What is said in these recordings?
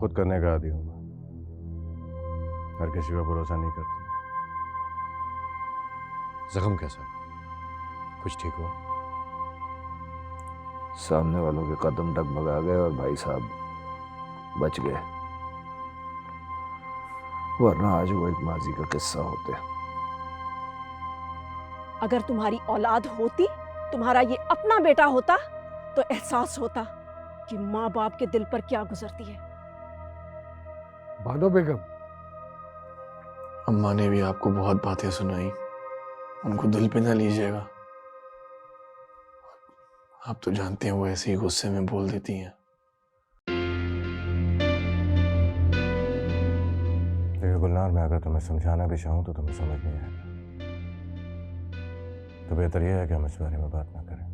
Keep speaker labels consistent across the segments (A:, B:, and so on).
A: खुद करने का आदी हूं मैं। हर किसी पर भरोसा नहीं करता। जख्म कैसा, कुछ ठीक हुआ?
B: सामने वालों के कदम डगमगा गए और भाई साहब बच गए, वरना आज वो एक माजी का किस्सा होते।
C: अगर तुम्हारी औलाद होती, तुम्हारा ये अपना बेटा होता, तो एहसास होता कि माँ बाप के दिल पर क्या गुजरती है।
D: बानो बेगम,
E: अम्मा ने भी आपको बहुत बातें सुनाई, उनको दिल पे ना लीजिएगा। आप तो जानते हैं वो ऐसे ही गुस्से में बोल देती हैं।
A: देखिए गुलनार, मैं अगर तुम्हें समझाना भी चाहूँ तो तुम्हें समझ नहीं आएगा। तो बेहतर यह है कि हम इस बारे में बात ना करें।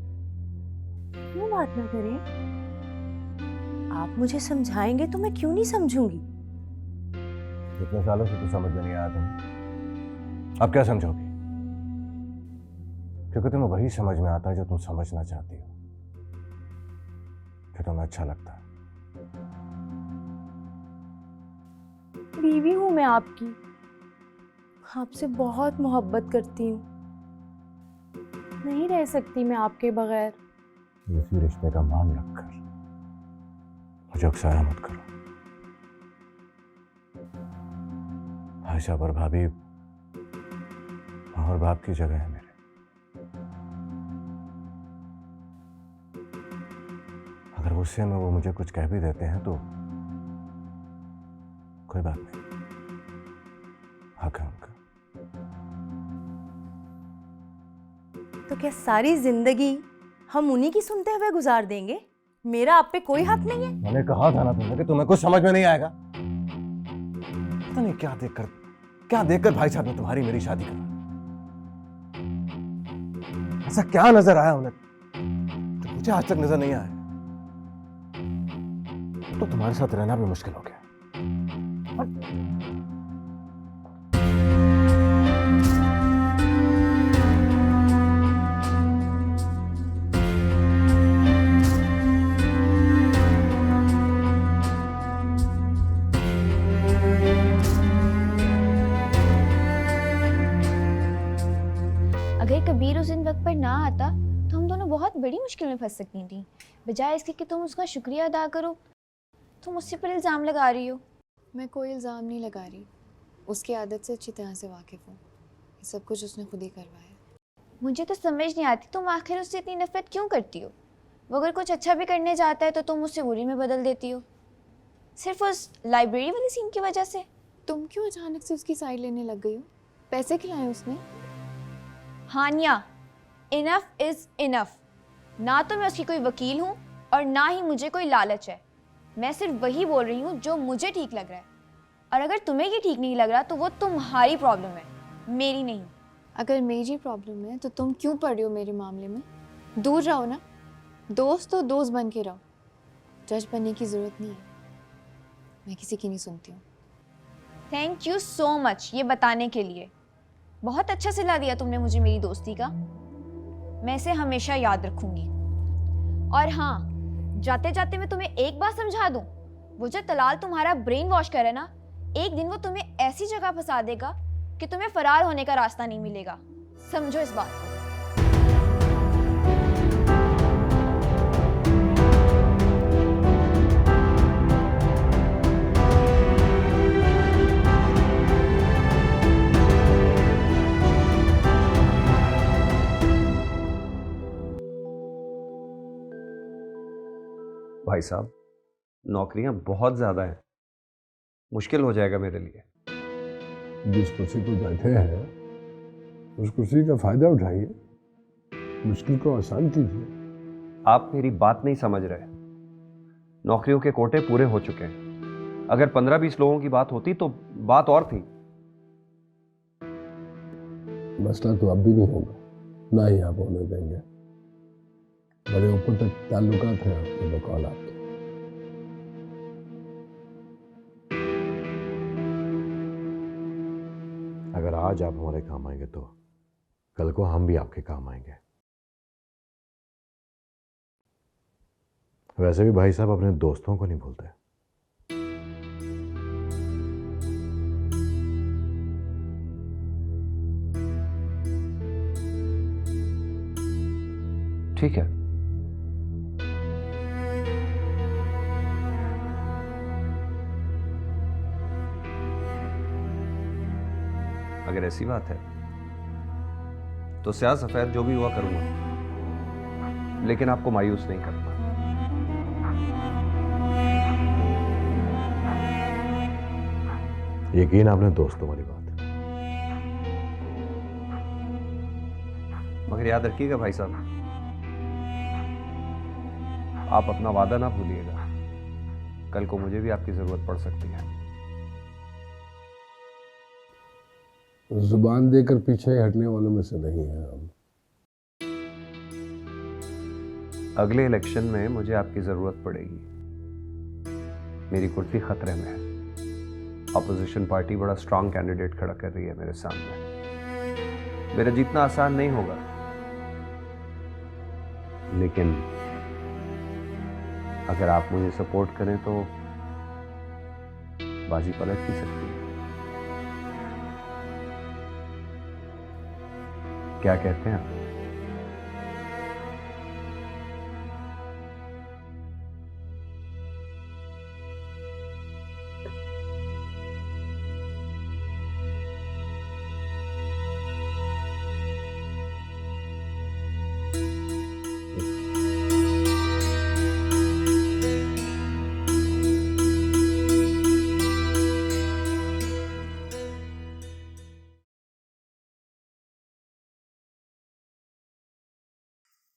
F: क्यों बात ना करें? आप मुझे समझाएंगे तो मैं क्यों नहीं समझूंगी।
A: इतने सालों से तो समझ में नहीं आया तुम्हें, अब क्या समझोगी? क्योंकि तुम्हें वही समझ में आता है जो तुम समझना चाहती हो, जो तुम्हें अच्छा लगता है।
F: बीवी हूं मैं आपकी, आपसे बहुत मोहब्बत करती हूँ, नहीं रह सकती मैं आपके बगैर।
A: इसी रिश्ते का मान रखकर मुझे उकसाया मत करो। भाई साहब और भाभी माँ और बाप की जगह है मेरे। अगर गुस्से में वो मुझे कुछ कह भी देते हैं तो कोई बात नहीं, हक है उनका।
F: तो क्या सारी जिंदगी हम उन्हीं की सुनते हुए गुजार देंगे? मेरा आप पे कोई हक नहीं है?
A: मैंने कहा था ना तुम्हें कि तुम्हें कुछ समझ में नहीं आएगा। पता नहीं क्या देखकर भाई साहब ने तुम्हारी मेरी शादी करा। ऐसा क्या नजर आया उन्हें जो मुझे आज तक नजर नहीं आया? तो तुम्हारे साथ रहना भी मुश्किल हो गया।
G: अगर कबीर उस दिन वक्त पर ना आता तो हम दोनों बहुत बड़ी मुश्किल में फंस सकती थी। बजाय इसके कि तुम उसका शुक्रिया अदा करो, तुम उससे पर इल्ज़ाम लगा रही हो।
H: मैं कोई इल्ज़ाम नहीं लगा रही, उसकी आदत से अच्छी तरह से वाकिफ़ हूँ। ये सब कुछ उसने खुद ही करवाया।
G: मुझे तो समझ नहीं आती तुम आखिर उससे इतनी नफरत क्यों करती हो। वो अगर कुछ अच्छा भी करने जाता है तो तुम उससे बुरी में बदल देती हो, सिर्फ उस लाइब्रेरी वाली सीन की वजह से।
H: तुम क्यों अचानक से उसकी साइड लेने लग गई हो? पैसे खिलाए उसने?
G: हानिया, इनफ इज़ इनफ। ना तो मैं उसकी कोई वकील हूँ और ना ही मुझे कोई लालच है। मैं सिर्फ वही बोल रही हूँ जो मुझे ठीक लग रहा है, और अगर तुम्हें ये ठीक नहीं लग रहा तो वो तुम्हारी प्रॉब्लम है, मेरी नहीं।
H: अगर मेरी प्रॉब्लम है तो तुम क्यों पड़ रही हो मेरे मामले में? दूर रहो ना, दोस्त तो दोस्त बन के रहो, जज बनने की ज़रूरत नहीं है। मैं किसी की नहीं सुनती हूँ।
G: थैंक यू सो मच ये बताने के लिए। बहुत अच्छा सिला दिया तुमने मुझे मेरी दोस्ती का, मैं इसे हमेशा याद रखूंगी। और हाँ, जाते जाते मैं तुम्हें एक बात समझा दूं, वो जो तलाल तुम्हारा ब्रेन वॉश करे ना, एक दिन वो तुम्हें ऐसी जगह फंसा देगा कि तुम्हें फरार होने का रास्ता नहीं मिलेगा। समझो इस बात को।
I: भाई साहब, नौकरियां बहुत ज़्यादा हैं, मुश्किल हो जाएगा मेरे लिए।
D: जिस कुर्सी पर बैठे हैं उस कुर्सी का फायदा उठाइए, मुश्किल को आसान कीजिए।
I: आप मेरी बात नहीं समझ रहे। नौकरियों के कोटे पूरे हो चुके हैं। अगर 15-20 लोगों की बात होती तो बात और थी।
D: मसला तो अब भी नहीं होगा, ना ही आप होने देंगे। बड़े ऊपर तक ताल्लुकात हैं आपके बकौल आपके।
A: अगर आज आप हमारे काम आएंगे तो कल को हम भी आपके काम आएंगे। वैसे भी भाई साहब अपने दोस्तों को नहीं भूलते।
I: ठीक है, अगर ऐसी बात है तो स्याह सफेद जो भी हुआ करूंगा, लेकिन आपको मायूस नहीं करूंगा।
A: यकीन आपने दोस्तों वाली बात।
I: मगर याद रखिएगा भाई साहब, आप अपना वादा ना भूलिएगा, कल को मुझे भी आपकी जरूरत पड़ सकती है।
D: जुबान देकर पीछे हटने वालों में से नहीं है हम।
I: अगले इलेक्शन में मुझे आपकी जरूरत पड़ेगी। मेरी कुर्सी खतरे में है। अपोजिशन पार्टी बड़ा स्ट्रांग कैंडिडेट खड़ा कर रही है मेरे सामने। मेरा जीतना आसान नहीं होगा, लेकिन अगर आप मुझे सपोर्ट करें तो बाजी पलट भी सकती है। क्या कहते हैं आप?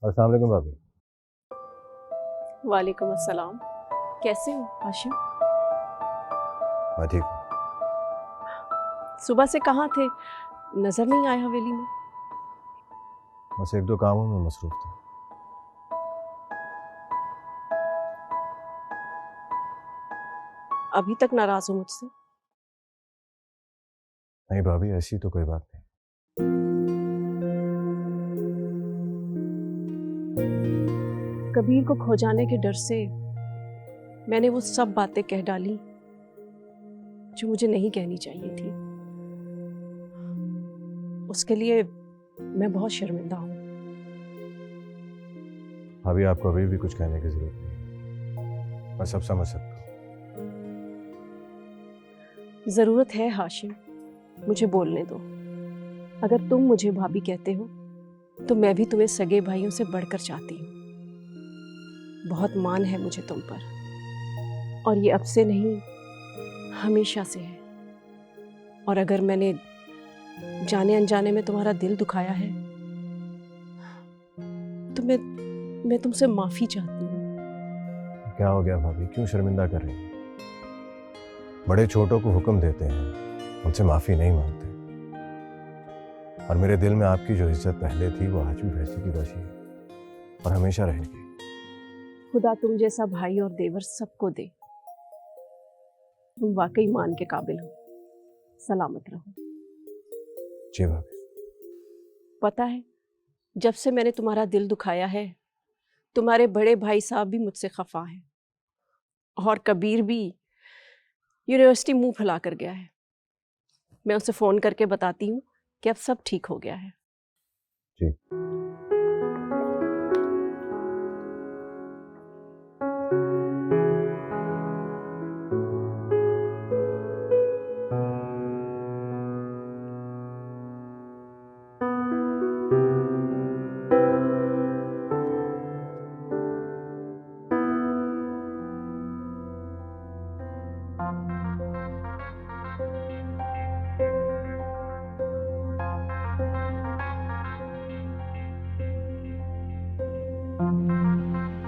A: अस्सलाम वालेकुम भाभी।
C: वालेकुम अस्सलाम। कैसे हो हाशिम?
A: मैं ठीक हूँ।
C: सुबह से कहाँ थे? नजर नहीं आए हवेली में।
A: बस एक दो कामों में मसरूफ था।
C: अभी तक नाराज हो मुझसे?
A: नहीं भाभी, ऐसी तो कोई बात नहीं।
C: कबीर को खो जाने के डर से मैंने वो सब बातें कह डाली जो मुझे नहीं कहनी चाहिए थी। उसके लिए मैं बहुत शर्मिंदा हूँ।
A: भाभी, आपको अभी भी कुछ कहने की जरूरत नहीं, मैं सब समझ सकता हूँ।
C: जरूरत है हाशिम, मुझे बोलने दो। अगर तुम मुझे भाभी कहते हो तो मैं भी तुम्हें सगे भाइयों से बढ़कर चाहती हूँ। बहुत मान है मुझे तुम पर, और ये अब से नहीं हमेशा से है। और अगर मैंने जाने अनजाने में तुम्हारा दिल दुखाया है तो मैं तुमसे माफी चाहती हूँ।
A: क्या हो गया भाभी, क्यों शर्मिंदा कर रही हैं? बड़े छोटों को हुक्म देते हैं, उनसे माफी नहीं मांगते। और मेरे दिल में आपकी जो इज्जत पहले थी वो आज भी वैसी की वैसी है और हमेशा रहेगी।
C: खुदा तुम जैसा भाई और देवर सबको दे। तुम वाकई मान के काबिल हो। सलामत रहो।
A: जी भाभी।
C: पता है, जब से मैंने तुम्हारा दिल दुखाया है, तुम्हारे बड़े भाई साहब भी मुझसे खफा हैं और कबीर भी यूनिवर्सिटी मुंह फैला कर गया है। मैं उसे फोन करके बताती हूँ कि अब सब ठीक हो गया है।
A: जी।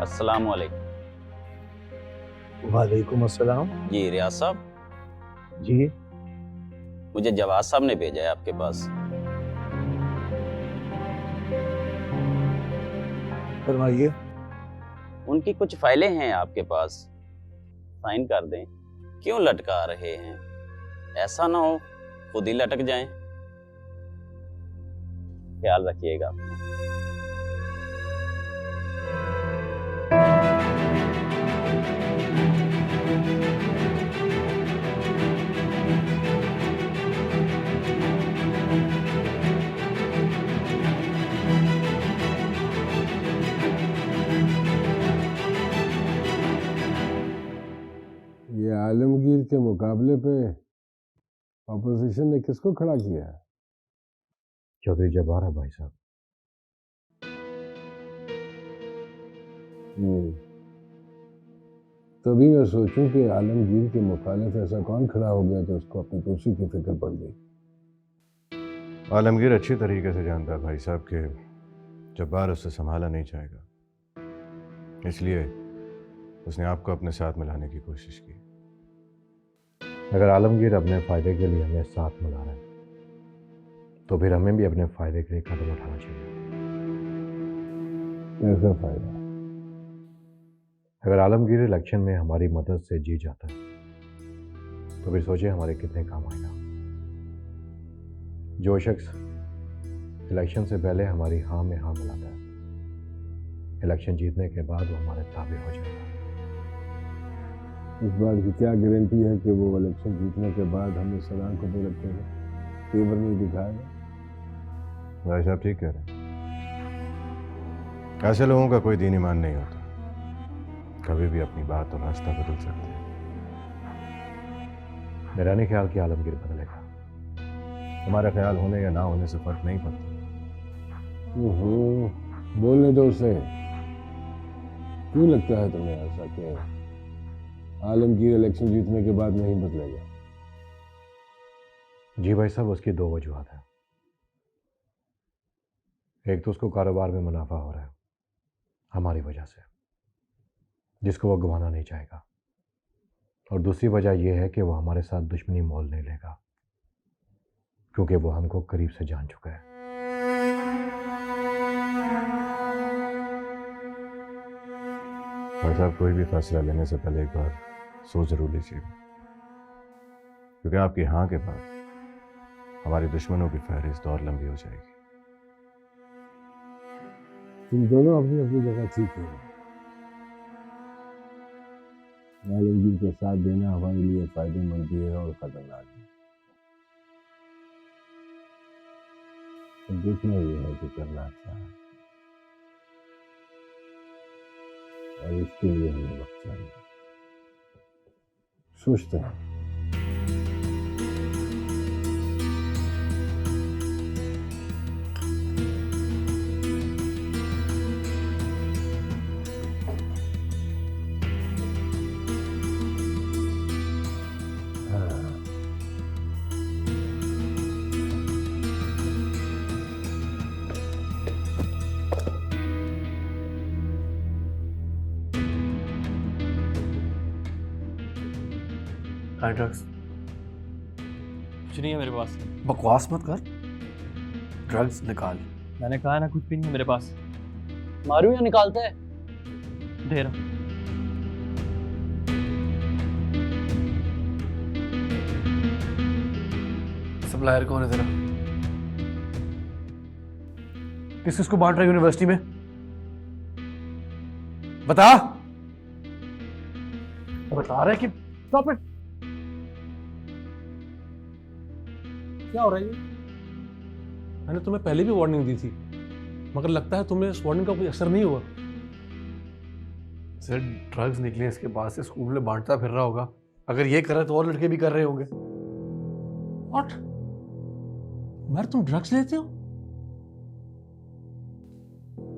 J: अस्सलाम वालेकुम।
K: वालेकुम अस्सलाम।
J: जी रियाज साहब।
K: जी,
J: मुझे जवाद साहब ने भेजा है आपके पास।
K: फरमाइए।
J: उनकी कुछ फाइलें हैं आपके पास, साइन कर दें। क्यों लटका रहे हैं? ऐसा ना हो खुद ही लटक जाएं। ख्याल रखिएगा।
D: मुकाबले पे ऑपोजिशन ने किसको खड़ा किया है?
A: चौधरी जब्बार है भाई साहब।
D: तभी मैं सोचूं कि आलमगीर के मुखालिफ ऐसा कौन खड़ा हो गया तो उसको अपनी कुर्सी की फिक्र पड़ गई।
A: आलमगीर अच्छी तरीके से जानता है भाई साहब कि जब्बार उससे संभाला नहीं जाएगा, इसलिए उसने आपको अपने साथ मिलाने की कोशिश की।
K: अगर आलमगीर अपने फ़ायदे के लिए हमें साथ मिला रहा है तो फिर हमें भी अपने फ़ायदे के लिए कदम उठाना चाहिए।
D: ऐसा फायदा?
K: अगर आलमगीर इलेक्शन में हमारी मदद से जीत जाता है तो फिर सोचिए हमारे कितने काम आएगा। जो शख्स इलेक्शन से पहले हमारी हाँ में हाँ मिलाता है, इलेक्शन जीतने के बाद वो हमारे ताबे हो जाएगा।
D: इस बात की क्या गारंटी है कि वो इलेक्शन जीतने के बाद हमें सलाम को भी रखेगा, फेवर नहीं दिखाएगा?
A: भाई साहब ठीक कह रहे हैं। ऐसे लोगों का कोई दीन ईमान नहीं होता, कभी भी अपनी बात और रास्ता बदल सकते हैं।
K: मेरा नहीं ख्याल कि आलमगीर बदलेगा।
A: हमारा ख्याल होने या ना होने से फर्क नहीं पड़ता।
D: बोलने दो उसे। क्यों लगता है तुम्हें ऐसा कि आलमगीर इलेक्शन जीतने के बाद नहीं बदलेगा?
K: जी भाई साहब, उसकी दो वजूहत है। एक तो उसको कारोबार में मुनाफा हो रहा है हमारी वजह से, जिसको वो गंवाना नहीं चाहेगा, और दूसरी वजह यह है कि वो हमारे साथ दुश्मनी मोल नहीं लेगा, क्योंकि वो हमको करीब से जान चुका है।
A: भाई साहब, कोई भी फैसला लेने से पहले एक बार सोच जरूर लीजिएगा, क्योंकि आपकी हाँ के बाद हमारे दुश्मनों की फहरिस्त और लंबी हो जाएगी।
D: तुम दोनों अपनी अपनी जगह ठीक है। आलमगीर के साथ देना हमारे लिए फायदेमंद भी है और खतरनाक भी। तो देखना ये है कि करना क्या है, और इसके लिए हमें वक्त चाहिए। सोचते हैं।
E: ड्रग्स कुछ नहीं है मेरे पास। बकवास मत कर, ड्रग्स निकाल। मैंने कहा ना कुछ भी नहीं है मेरे पास। मारू या निकालते है? दे रहा। सप्लायर कौन है तेरा? किस किसको बांट रहा है यूनिवर्सिटी में? बता रहा है कि स्टॉप इट। क्या हो रहा है ये? मैंने तुम्हें पहले भी वार्निंग दी थी, मगर लगता है तुम्हें इस वार्निंग का कोई असर नहीं हुआ। सर, ड्रग्स निकले इसके बाद से स्कूल में बांटता फिर रहा होगा। अगर ये कर रहा है तो और लड़के भी कर रहे होंगे। व्हाट? मैर, तुम ड्रग्स लेते हो?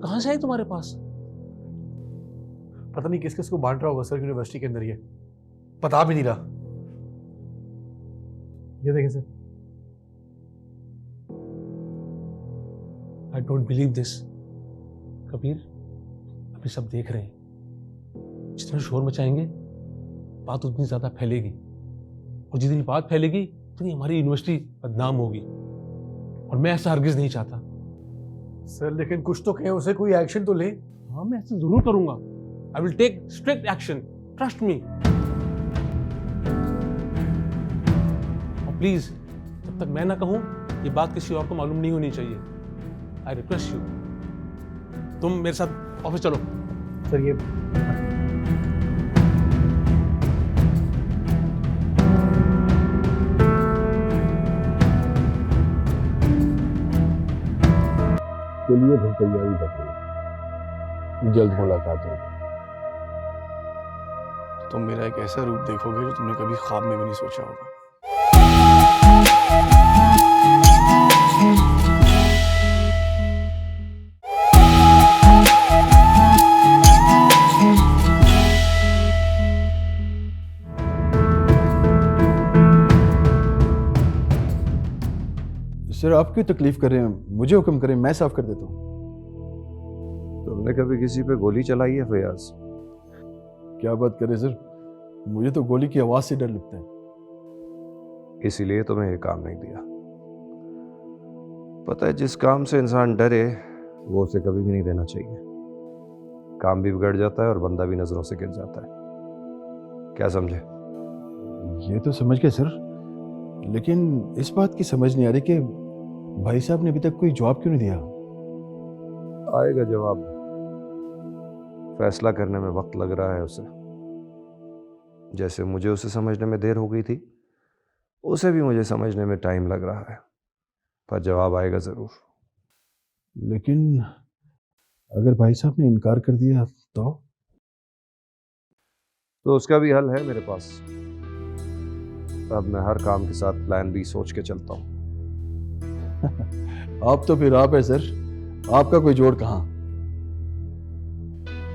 E: कहां से आई तुम्हारे पास? पता नहीं किस किस को बांट रहा होगा सर यूनिवर्सिटी के अंदर। ये पता भी नहीं रहा। ये देखें sir, I don't believe this. Kabir, अभी सब देख रहे हैं। जितना शोर मचाएंगे बात उतनी ज्यादा फैलेगी, और जितनी बात फैलेगी उतनी हमारी यूनिवर्सिटी बदनाम होगी, और मैं ऐसा हरगिज नहीं चाहता। सर, लेकिन कुछ तो कहें, उसे कोई एक्शन तो ले। हाँ, मैं ऐसा जरूर करूंगा। I will take strict action, trust me. और प्लीज, जब तक मैं ना कहूं, ये बात किसी और को मालूम नहीं होनी चाहिए। I request you. तुम मेरे साथ ऑफिस चलो। सर, ये
D: चलिए फिर तैयारी करते हैं, जल्द मुलाकात होगी।
L: तुम मेरा एक ऐसा रूप देखोगे जो तुमने कभी ख्वाब में भी नहीं सोचा होगा।
K: सर आप क्यों तकलीफ कर रहे हैं? मुझे हुक्म करें, मैं साफ कर देता हूँ।
I: तुमने कभी किसी पे गोली चलाई है फयाज?
K: क्या बात करें सर, मुझे तो गोली की आवाज से डर लगता है।
I: इसीलिए तुम्हें ये काम नहीं दिया। पता है जिस काम से इंसान डरे वो उसे कभी भी नहीं देना चाहिए। काम भी बिगड़ जाता है और बंदा भी नजरों से गिर जाता है। क्या समझे?
K: ये तो समझ गए सर, लेकिन इस बात की समझ नहीं आ रही कि भाई साहब ने अभी तक कोई जवाब क्यों नहीं दिया।
I: आएगा जवाब। फैसला करने में वक्त लग रहा है उसे। जैसे मुझे उसे समझने में देर हो गई थी, उसे भी मुझे समझने में टाइम लग रहा है, पर जवाब आएगा जरूर।
K: लेकिन अगर भाई साहब ने इनकार कर दिया
I: तो उसका भी हल है मेरे पास। अब मैं हर काम के साथ प्लान बी सोच के चलता हूँ।
K: आप तो फिर आप है सर, आपका कोई जोड़ कहाँ।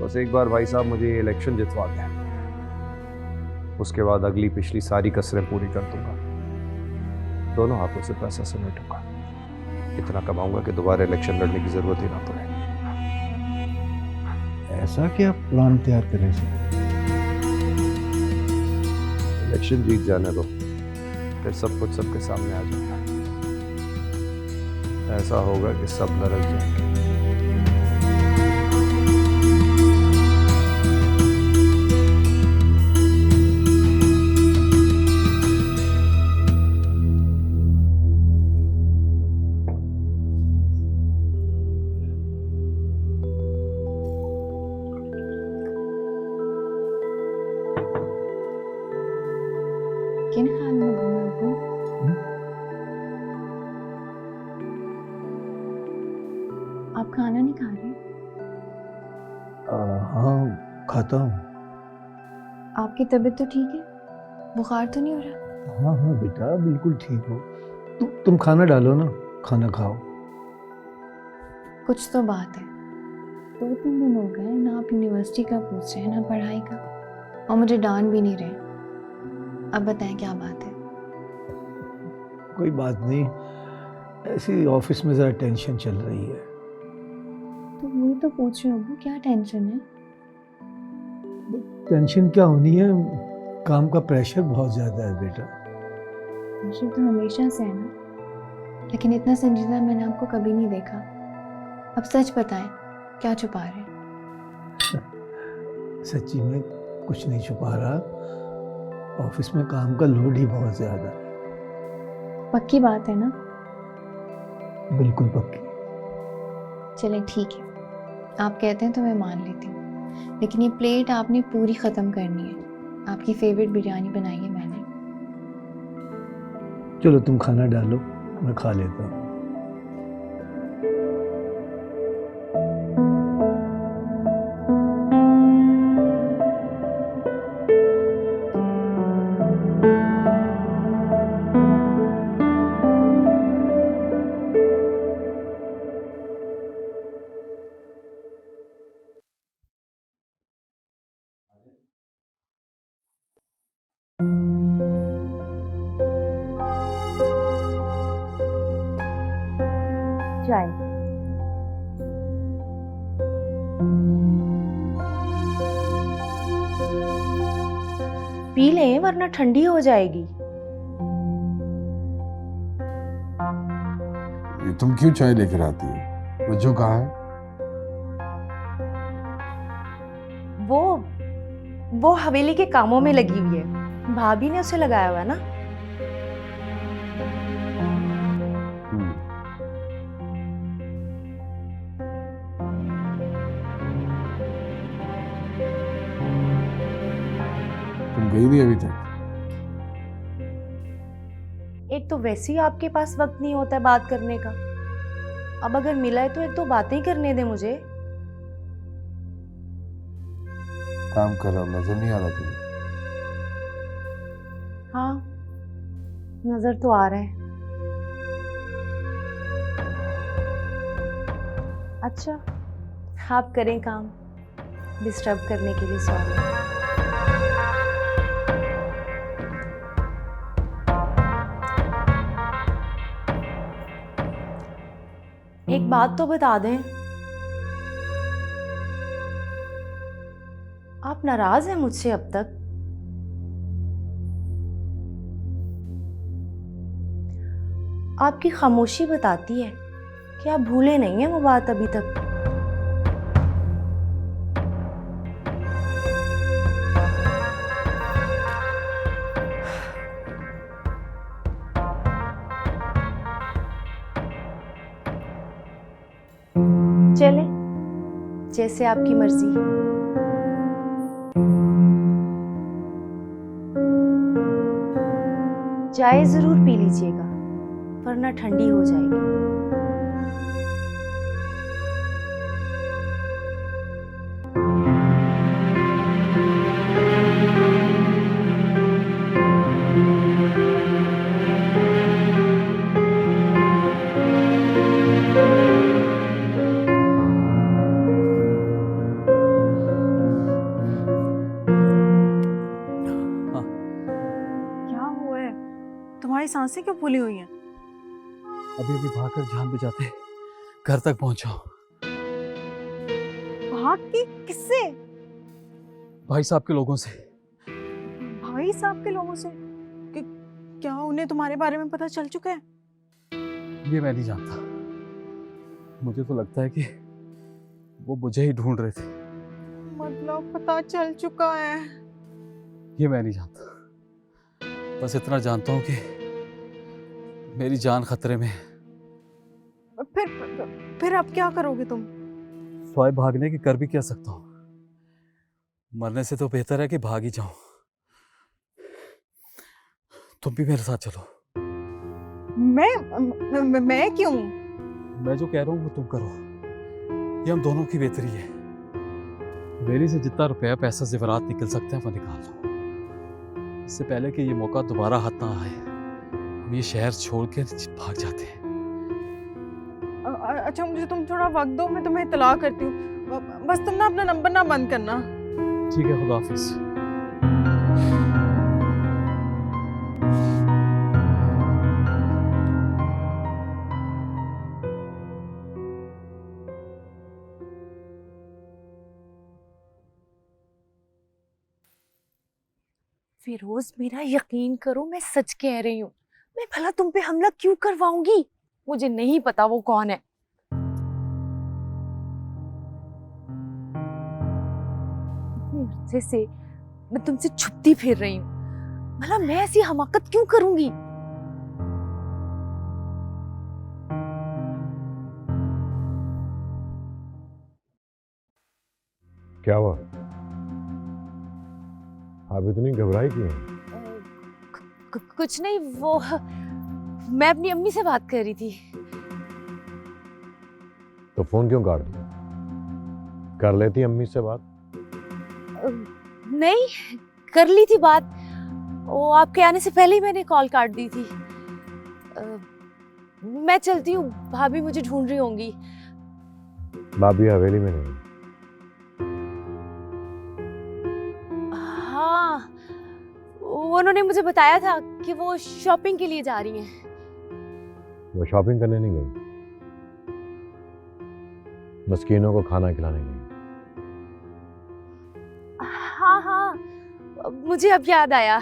I: बस एक बार भाई साहब मुझे ये इलेक्शन जितवा दें, उसके बाद अगली पिछली सारी कसरें पूरी कर दूंगा। दोनों हाथों से पैसा समेटूंगा, इतना कमाऊंगा कि दोबारा इलेक्शन लड़ने की जरूरत ही ना पड़े।
K: ऐसा क्या प्लान तैयार करें सर?
I: इलेक्शन जीत जाने दो, फिर सब कुछ सबके सामने आ जाएगा। ऐसा होगा कि सब लड़क जाएंगे।
H: किन ख्याल में घूमे अबू? आप खाना नहीं खा रहे?
K: हाँ खाता हूँ।
H: आपकी तबीयत तो ठीक है? बुखार तो नहीं हो रहा?
K: हाँ हाँ बेटा बिल्कुल ठीक हो। तुम खाना डालो ना, खाना खाओ।
H: कुछ तो बात है। 2-3 दिन हो गए ना आप यूनिवर्सिटी का पूछ रहे हैं ना पढ़ाई का, और मुझे डांट भी नहीं रहे। अब बताएं क्या बात है?
M: कोई बात नहीं, ऐसी ऑफिस में ज़रा टेंशन चल रही है।
H: तो वही तो पूछ रही हूँ, क्या टेंशन है?
M: टेंशन क्या होनी है, काम का प्रेशर बहुत ज़्यादा है बेटा।
H: प्रेशर तो हमेशा से है ना, लेकिन इतना संजीदा मैंने आपको कभी नहीं देखा। अब सच बताएं, क्या छुपा रहे हैं?
M: सच्ची में कुछ नहीं छुपा रहा, ऑफिस में काम का लोड ही बहुत ज़्यादा है।
H: पक्की बात है ना?
M: बिल्कुल पक्की।
H: चलें ठीक है, आप कहते हैं तो मैं मान लेती हूँ, लेकिन ये प्लेट आपने पूरी ख़त्म करनी है। आपकी फेवरेट बिरयानी बनाई है मैंने।
M: चलो तुम खाना डालो, मैं खा लेता हूँ।
F: चाय। पी लें वरना ठंडी हो जाएगी।
D: तुम क्यों चाय लेकर आती हो? रज्जू कहाँ है?
F: वो हवेली के कामों में लगी हुई है, भाभी ने उसे लगाया हुआ है ना।
D: तुम गई नहीं अभी तक?
F: एक तो वैसे ही आपके पास वक्त नहीं होता है बात करने का, अब अगर मिला है तो एक दो बातें ही करने दे मुझे।
D: काम कर रहा हूं, नजर नहीं आ रहा तुम्हें?
F: हाँ, नजर तो आ रहा है। अच्छा, आप करें काम। डिस्टर्ब करने के लिए सॉरी। एक बात तो बता दें, आप नाराज हैं मुझसे अब तक? आपकी खामोशी बताती है कि आप भूले नहीं हैं वो बात अभी तक। चले, जैसे आपकी मर्जी। चाय जरूर पी लीजिएगा, वरना ठंडी हो जाएगी।
N: क्या हुआ है? तुम्हारी सांसें क्यों फूली हुई हैं?
L: अभी अभी भागकर जान बचाते घर तक पहुंचा।
N: भाग के? किससे?
L: भाई साहब के लोगों से।
N: भाई साहब के लोगों से? क्या उन्हें तुम्हारे बारे में पता चल चुका है?
L: ये मैं नहीं जानता, मुझे तो लगता है कि वो मुझे ही ढूंढ रहे थे।
N: मतलब पता चल चुका है?
L: ये मैं नहीं जानता, बस इतना जानता हूँ कि मेरी जान खतरे में है।
N: फिर अब क्या करोगे तुम?
L: स्वाय भागने की कर भी क्या सकता हूँ, मरने से तो बेहतर है कि भाग ही जाऊं। तुम भी मेरे साथ चलो।
N: मैं क्यों?
L: मैं जो कह रहा हूँ वो तुम करो, ये हम दोनों की बेहतरी है। मेरी से जितना रुपया पैसा जेवरात निकल सकते हैं वो निकाल लो, इससे पहले कि ये मौका दोबारा हाथ ना आए। हम ये शहर छोड़ के भाग जाते हैं।
N: अच्छा, मुझे तुम थोड़ा वक्त दो, मैं तुम्हें इत्तला करती हूँ। बस तुम ना अपना नंबर ना बंद करना।
L: ठीक है, खुदा हाफिज।
F: फिरोज, मेरा यकीन करो, मैं सच कह रही हूँ। मैं भला तुम पे हमला क्यों करवाऊंगी? मुझे नहीं पता वो कौन है। इतने अरसे से मैं तुमसे छुपती फिर रही हूँ, भला मैं ऐसी हमाकत क्यों करूंगी?
K: क्या हुआ? आप इतनी घबराई क्यों?
F: कुछ नहीं, वो मैं अपनी अम्मी से बात कर रही थी।
K: तो फोन क्यों काट दिया? कर लेती अम्मी से बात।
F: नहीं, कर ली थी बात, वो आपके आने से पहले ही मैंने कॉल काट दी थी। मैं चलती हूँ, भाभी मुझे ढूंढ रही होंगी।
K: भाभी हवेली में नहीं।
F: हाँ, उन्होंने मुझे बताया था कि वो शॉपिंग के लिए जा रही हैं।
K: वो शॉपिंग करने नहीं गई, मस्कीनों को खाना खिलाने गई।
F: हाँ हाँ, मुझे अब याद आया,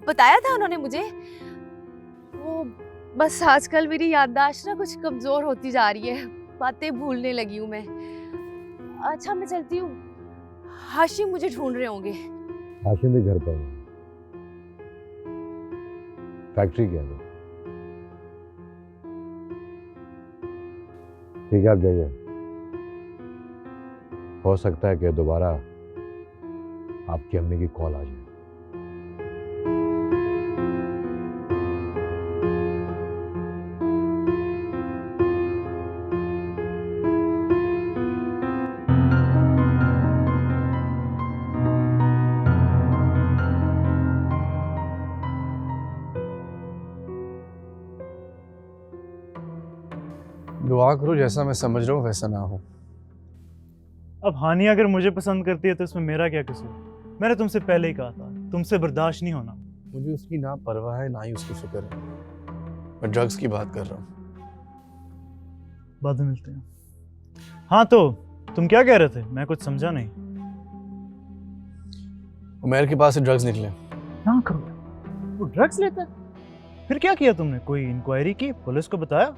F: बताया था उन्होंने मुझे। वो बस आजकल मेरी याददाश्त ना कुछ कमजोर होती जा रही है, बातें भूलने लगी हूँ मैं। अच्छा, मैं चलती हूँ, हाशिम मुझे ढूंढ रहे होंगे।
K: हाशिम भी घर पर है, फैक्ट्री गया है। ठीक है, आप जाइए। हो सकता है कि दोबारा आपकी अम्मी की कॉल आ जाए।
O: दुआ करो जैसा मैं समझ रहा हूँ वैसा ना हो।
P: अब हानिया अगर मुझे पसंद करती है तो इसमें मेरा क्या कसूर? मैंने तुमसे पहले ही कहा था, तुमसे बर्दाश्त नहीं होना।
O: मुझे उसकी ना परवाह है ना ही उसकी फिक्र है। मैं ड्रग्स की बात कर रहा हूँ।
P: बाद में मिलते हैं। हाँ तो तुम क्या कह रहे थे? मैं कुछ समझा नहीं।
O: उमैर के पास से ड्रग्स निकले।
P: क्या करो? वो ड्रग्स लेता है? फिर क्या किया तुमने? कोई इंक्वायरी की? पुलिस को बताया?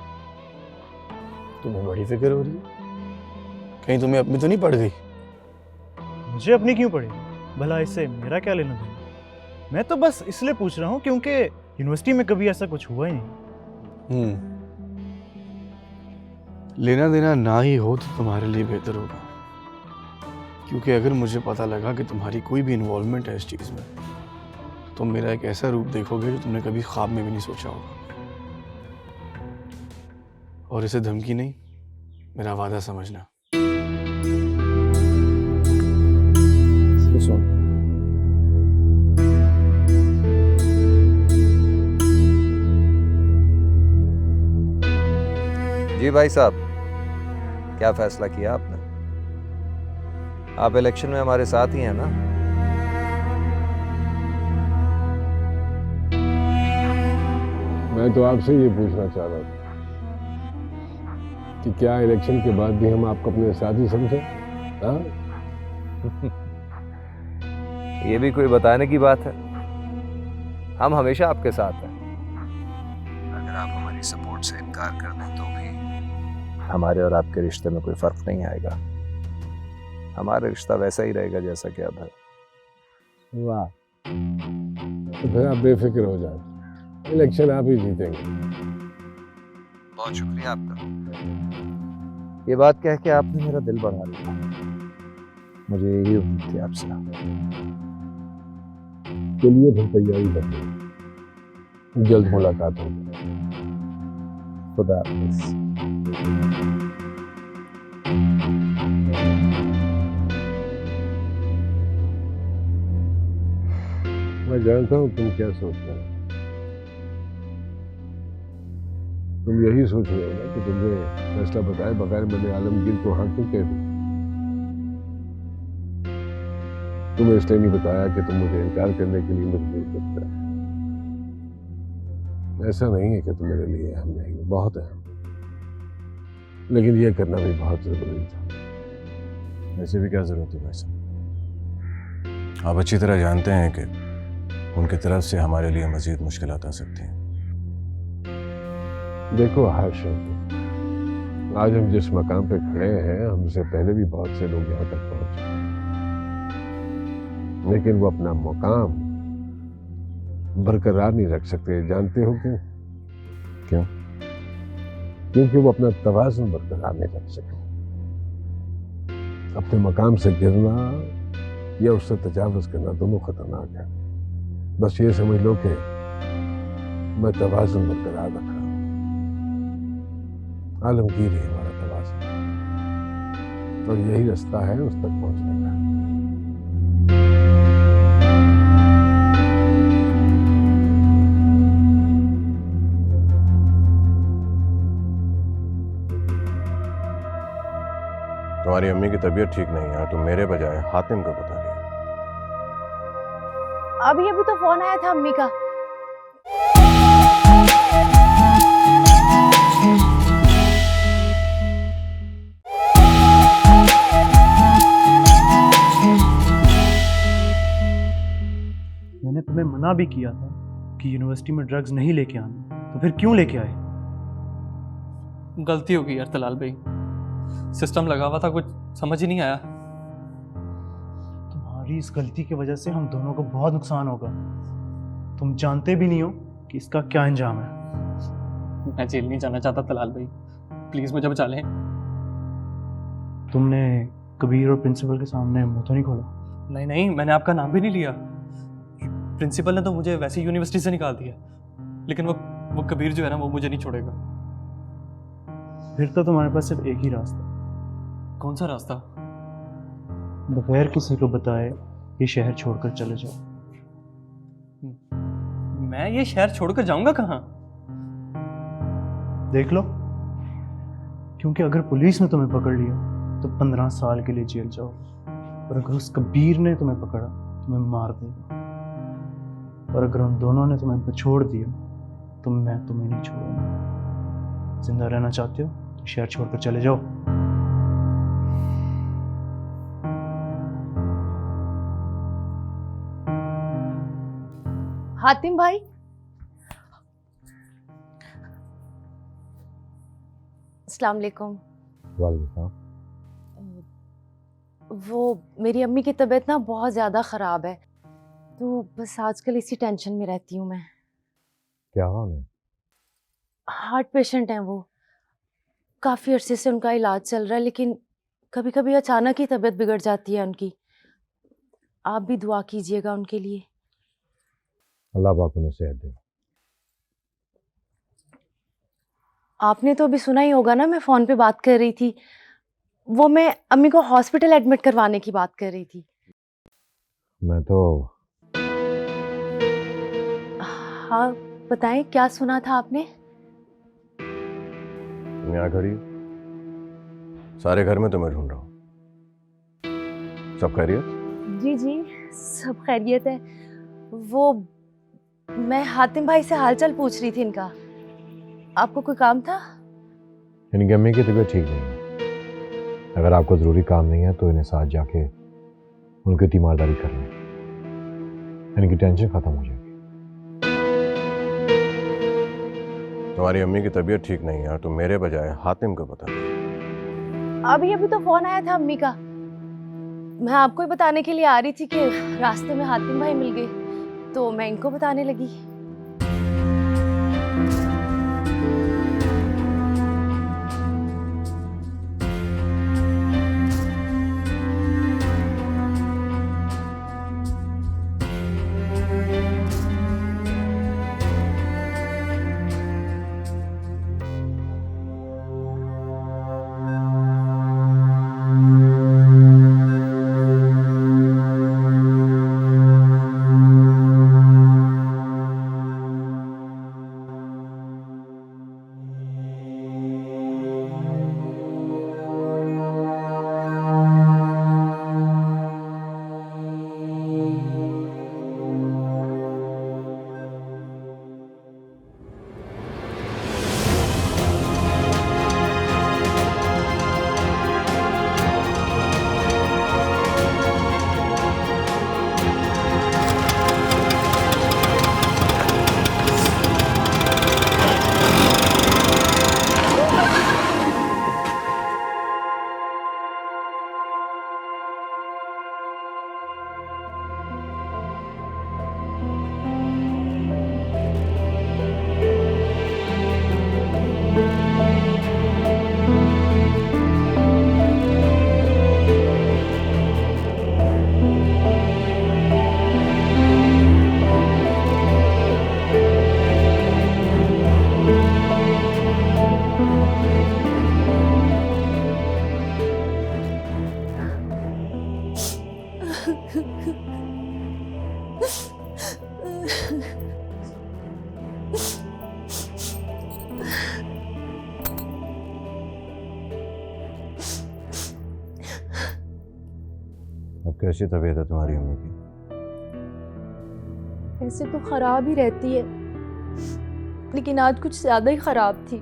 O: तुम्हें बड़ी फिक्र हो रही है? कहीं तुम्हें अपनी तो नहीं पड़ गई?
P: मुझे अपनी क्यों पड़ी? भला इससे मेरा क्या लेना देना? मैं तो बस इसलिए पूछ रहा हूँ क्योंकि यूनिवर्सिटी में कभी ऐसा कुछ हुआ ही नहीं।
O: लेना देना ना ही हो तो तुम्हारे लिए बेहतर होगा, क्योंकि अगर मुझे पता लगा कि तुम्हारी कोई भी इन्वॉल्वमेंट है इस चीज़ में, तो तुम मेरा एक ऐसा रूप देखोगे जो तुमने कभी ख्वाब में भी नहीं सोचा होगा। और इसे धमकी नहीं, मेरा वादा समझना। सुन,
B: जी भाई साहब, क्या फैसला किया आपने? आप इलेक्शन में हमारे साथ ही हैं ना?
D: मैं तो आपसे ये पूछना चाह रहा था कि क्या इलेक्शन के बाद भी हम आपको अपने साथी समझे? हाँ?
B: ये भी कोई बताने की बात है? हम हमेशा आपके साथ हैं। अगर आप हमारी सपोर्ट से इनकार कर दें तो भी हमारे और आपके रिश्ते में कोई फर्क नहीं आएगा। हमारा रिश्ता वैसा ही रहेगा जैसा कि अब है।
D: वाह, तो फिर आप बेफिक्र हो जाए, इलेक्शन आप ही जीतेंगे।
B: बहुत शुक्रिया आपका। ये बात कह के आपने मेरा दिल बढ़ा लिया। मुझे यही उम्मीद थी आपसे।
D: चलिए फिर तैयारी करते हैं, जल्द मुलाकात होगी।
B: खुदा हाफिज़।
D: मैं जानता हूँ तुम क्या सोच रहे हो। तुम यही सोच रहे हो ना कि तुमने फैसला बताए बगैर मैंने आलमगीर को हाँ क्यों कह दी। तुम्हें इसलिए नहीं बताया कि तुम मुझे इनकार करने के लिए मजबूर करता है। ऐसा नहीं है कि तुम मेरे लिए अहम नहीं हो, बहुत अहम, लेकिन ये करना भी बहुत जरूरी था।
A: ऐसे भी क्या जरूरत है भाई साहब? आप अच्छी तरह जानते हैं कि उनकी तरफ से हमारे लिए मजीद मुश्किलात आ सकती हैं।
D: देखो हाशिम, आज हम जिस मकाम पे खड़े हैं, हमसे पहले भी बहुत से लोग यहाँ तक पहुंचे, लेकिन वो अपना मुकाम बरकरार नहीं रख सकते। जानते हो क्यों?
A: क्यों?
D: क्योंकि वो अपना तवाज़ुन बरकरार नहीं रख सके। अपने मकाम से गिरना या उससे तजावुज़ करना दोनों खतरनाक है। बस ये समझ लो कि मैं तवाज़ुन बरकरार रख रहा हूँ। आलमगीर ही हमारा तवाज़ुन, और यही रास्ता है उस तक पहुंचने का।
A: तुम्हारी अम्मी की तबीयत ठीक नहीं है, तुम मेरे बजाय हातिम को बता रही हो।
F: अभी अभी तो फोन आया था अम्मी का।
P: मैंने तुम्हें मना भी किया था कि यूनिवर्सिटी में ड्रग्स नहीं लेके आना, तो फिर क्यों लेके आए?
E: गलती हो गई यार तलाल भाई, सिस्टम लगा हुआ था, कुछ समझ ही नहीं आया।
P: तुम्हारी इस गलती की वजह से हम दोनों को बहुत नुकसान होगा। तुम जानते भी नहीं हो कि इसका क्या अंजाम है।
E: मैं जेल नहीं जाना चाहता तलाल भाई, प्लीज मुझे बचा लें।
P: तुमने कबीर और प्रिंसिपल के सामने मुंह तो नहीं खोला?
E: नहीं नहीं, मैंने आपका नाम भी नहीं लिया। प्रिंसिपल ने तो मुझे वैसे ही यूनिवर्सिटी से निकाल दिया, लेकिन वो कबीर जो है ना, वो मुझे नहीं छोड़ेगा।
P: फिर तो तुम्हारे पास सिर्फ एक ही रास्ता।
E: कौन सा रास्ता?
P: बगैर किसी को बताए ये शहर छोड़कर चले जाओ।
E: मैं ये शहर छोड़कर जाऊंगा कहाँ?
P: देख लो, क्योंकि अगर पुलिस ने तुम्हें पकड़ लिया तो 15 साल के लिए जेल जाओगे, और अगर उस कबीर ने तुम्हें पकड़ा तुम्हें मार देगा, और अगर उन दोनों ने तुम्हें छोड़ दिया तो मैं तुम्हें नहीं छोड़ूंगा। जिंदा रहना चाहते हो तो शहर छोड़कर चले जाओ।
F: हातिम भाई, अस्सलाम वालेकुम।
K: वालेकुम।
F: वो मेरी अम्मी की तबीयत ना बहुत ज़्यादा ख़राब है, तो बस आजकल इसी टेंशन में रहती हूँ मैं।
K: क्या हाल है?
F: हार्ट पेशेंट हैं वो, काफ़ी अरसे से उनका इलाज चल रहा है, लेकिन कभी कभी अचानक ही तबीयत बिगड़ जाती है उनकी। आप भी दुआ कीजिएगा उनके लिए।
K: अल्लाह पाक उन्हें सेहत दे।
F: आपने तो अभी सुना ही होगा ना, मैं फ़ोन पे बात कर रही थी। वो मैं अम्मी को हॉस्पिटल एडमिट करवाने की बात कर रही थी।
K: मैं तो
F: हाँ, बताएं क्या सुना था आपने?
A: तुम यहाँ खड़ी हो? सारे घर में तुम्हें ढूंढ रहा हूँ। सब खैरियत?
F: जी जी, सब खैरियत है। वो मैं हातिम भाई से हालचाल पूछ रही थी इनका। आपको कोई काम था?
K: इनकी अम्मी की तबीयत ठीक नहीं है। अगर आपको ज़रूरी काम नहीं है तो इन्हें साथ जाके उनकी तीमारदारी कर लें, इनकी टेंशन ख़त्म हो जाएगी।
A: तुम्हारी अम्मी की तबीयत ठीक नहीं है और तुम मेरे बजाय हातिम को बता दो।
F: अभी अभी तो फ़ोन आया था अम्मी का। मैं आपको ही बताने के लिए आ रही थी कि रास्ते में हातिम भाई मिल गए, तो मैं इनको बताने लगी।
A: अब कैसी तबीयत है तुम्हारी अम्मी की?
F: ऐसे तो खराब ही रहती है, लेकिन आज कुछ ज्यादा ही खराब थी।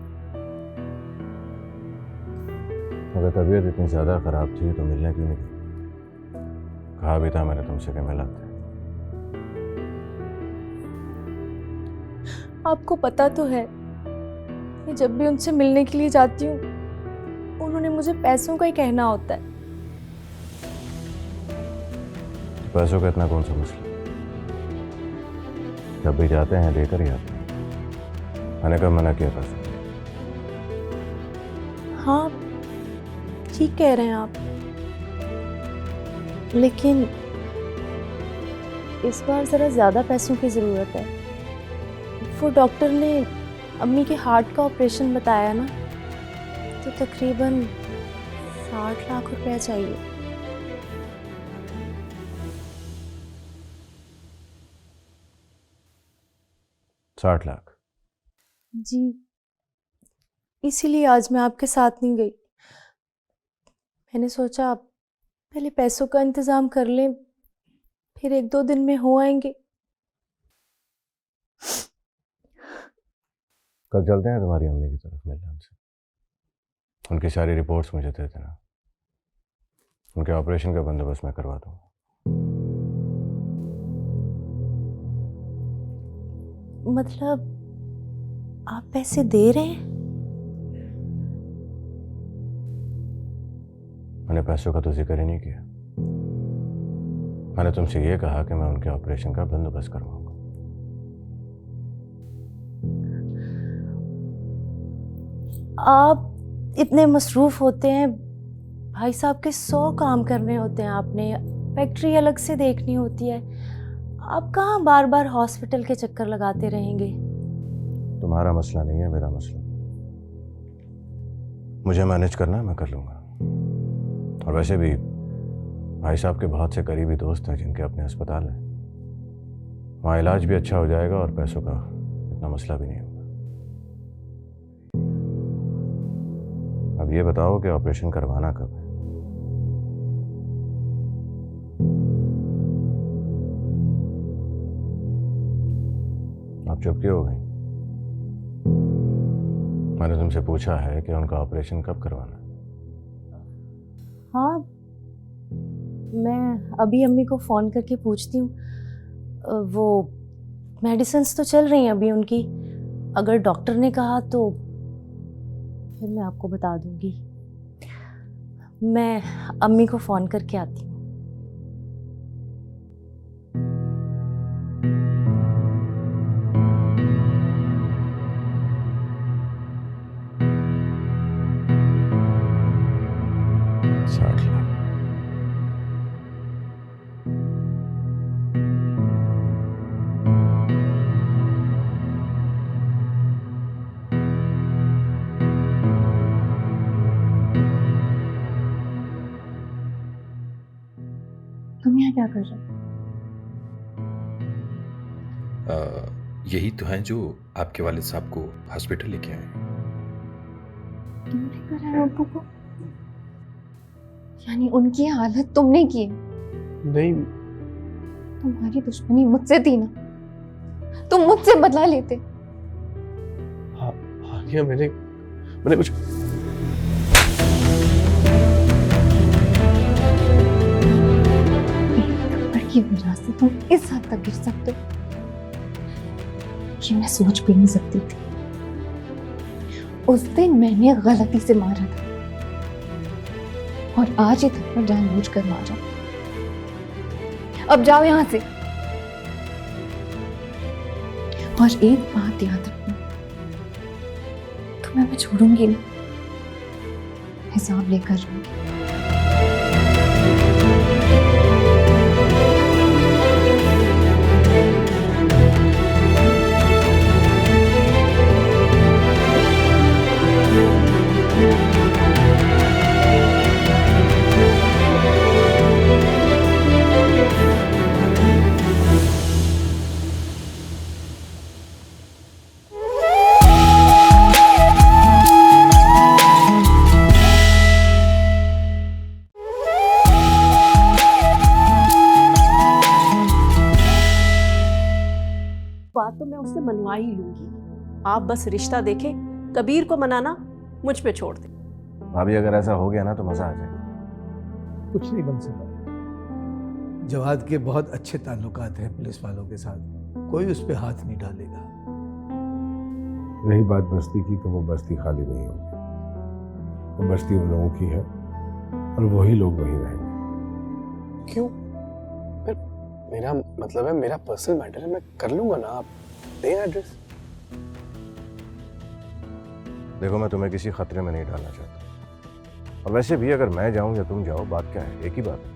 A: अगर तबीयत इतनी ज़्यादा ख़राब थी तो मिलने क्यों नहीं गई? कहा भी था मैंने तुमसे कि मिलाते।
F: आपको पता तो है कि जब भी उनसे मिलने के लिए जाती हूँ उन्होंने मुझे पैसों का ही कहना होता है।
A: तो पैसों का इतना कौन सा मसला? जब भी जाते हैं देकर ही आते हैं। मैंने कब मना किया पैसों?
F: हाँ, ठीक कह रहे हैं आप, लेकिन इस बार ज़रा ज़्यादा पैसों की ज़रूरत है। वो डॉक्टर ने अम्मी के हार्ट का ऑपरेशन बताया ना, तो तकरीबन 60 लाख रुपया चाहिए।
A: 60 लाख?
F: जी,
H: इसीलिए आज मैं आपके साथ नहीं गई। मैंने सोचा पहले पैसों का इंतजाम कर लें, फिर 1-2 दिन में हो आएंगे।
A: कल चलते हैं तुम्हारी अम्मी की तरफ मिलने उनसे। उनकी सारी रिपोर्ट्स मुझे दे देना, उनके ऑपरेशन का बंदोबस्त मैं करवा दूंगा।
H: मतलब आप पैसे दे रहे हैं?
A: मैंने पैसों का तो जिक्र ही नहीं किया। मैंने तुमसे ये कहा कि मैं उनके ऑपरेशन का बंदोबस्त करवाऊंगा।
H: आप इतने मसरूफ होते हैं, भाई साहब के 100 काम करने होते हैं, आपने फैक्ट्री अलग से देखनी होती है। आप कहाँ बार बार हॉस्पिटल के चक्कर लगाते रहेंगे?
A: तुम्हारा मसला नहीं है, मेरा मसला। मुझे मैनेज करना है, मैं कर लूंगा। और वैसे भी भाई साहब के बहुत से करीबी दोस्त हैं जिनके अपने अस्पताल हैं, वहाँ इलाज भी अच्छा हो जाएगा और पैसों का इतना मसला भी नहीं होगा। अब ये बताओ कि ऑपरेशन करवाना कब है? आप चुप क्यों हो गई? मैंने तुमसे पूछा है कि उनका ऑपरेशन कब करवाना है।
H: हाँ, मैं अभी अम्मी को फ़ोन करके पूछती हूँ। वो मेडिसिन्स तो चल रही हैं अभी उनकी, अगर डॉक्टर ने कहा तो फिर मैं आपको बता दूंगी। मैं अम्मी को फ़ोन करके आती हूँ। तुम यहाँ क्या कर रहे हो?
Q: यही तो हैं जो आपके वालिद साहब को हॉस्पिटल लेके आए।
H: तुम लेकर आए अब्बू को? यानी उनकी हालत तुमने की है?
O: नहीं,
H: तुम्हारी दुश्मनी मुझसे थी ना, तुम मुझसे बदला लेते।
O: हानिया, मैंने कुछ
H: की वजह से तुम इस हद तक गिर सकते हो, ये मैं सोच भी नहीं सकती थी। उस दिन मैंने गलती से मारा था और आज ही तक पर जानबूझकर मारा। अब जाओ यहां से। और एक बात याद रखना, तुम्हें मैं छोड़ूंगी नहीं, हिसाब लेकर रहूंगी।
C: बात तो मैं उससे मनवा ही लूंगी। आप बस रिश्ता देखें, कबीर को मनाना मुझ पे छोड़ दें।
A: भाभी, अगर ऐसा हो गया ना तो मजा आ जाएगा।
M: कुछ नहीं बन सका। जवाद के बहुत अच्छे ताल्लुकात हैं पुलिस वालों के साथ, कोई उस पर हाथ नहीं डालेगा।
D: रही बात बस्ती की, तो वो बस्ती खाली नहीं होगी। वो बस्ती उन लोगों की है और वही लोग वही रहेंगे।
O: क्यों? मेरा मतलब है, मेरा पर्सनल मैटर है, मैं कर लूंगा ना। आप दें एड्रेस।
A: देखो, मैं तुम्हें किसी खतरे में नहीं डालना चाहता, और वैसे भी अगर मैं जाऊं या तुम जाओ, बात क्या है, एक ही बात है।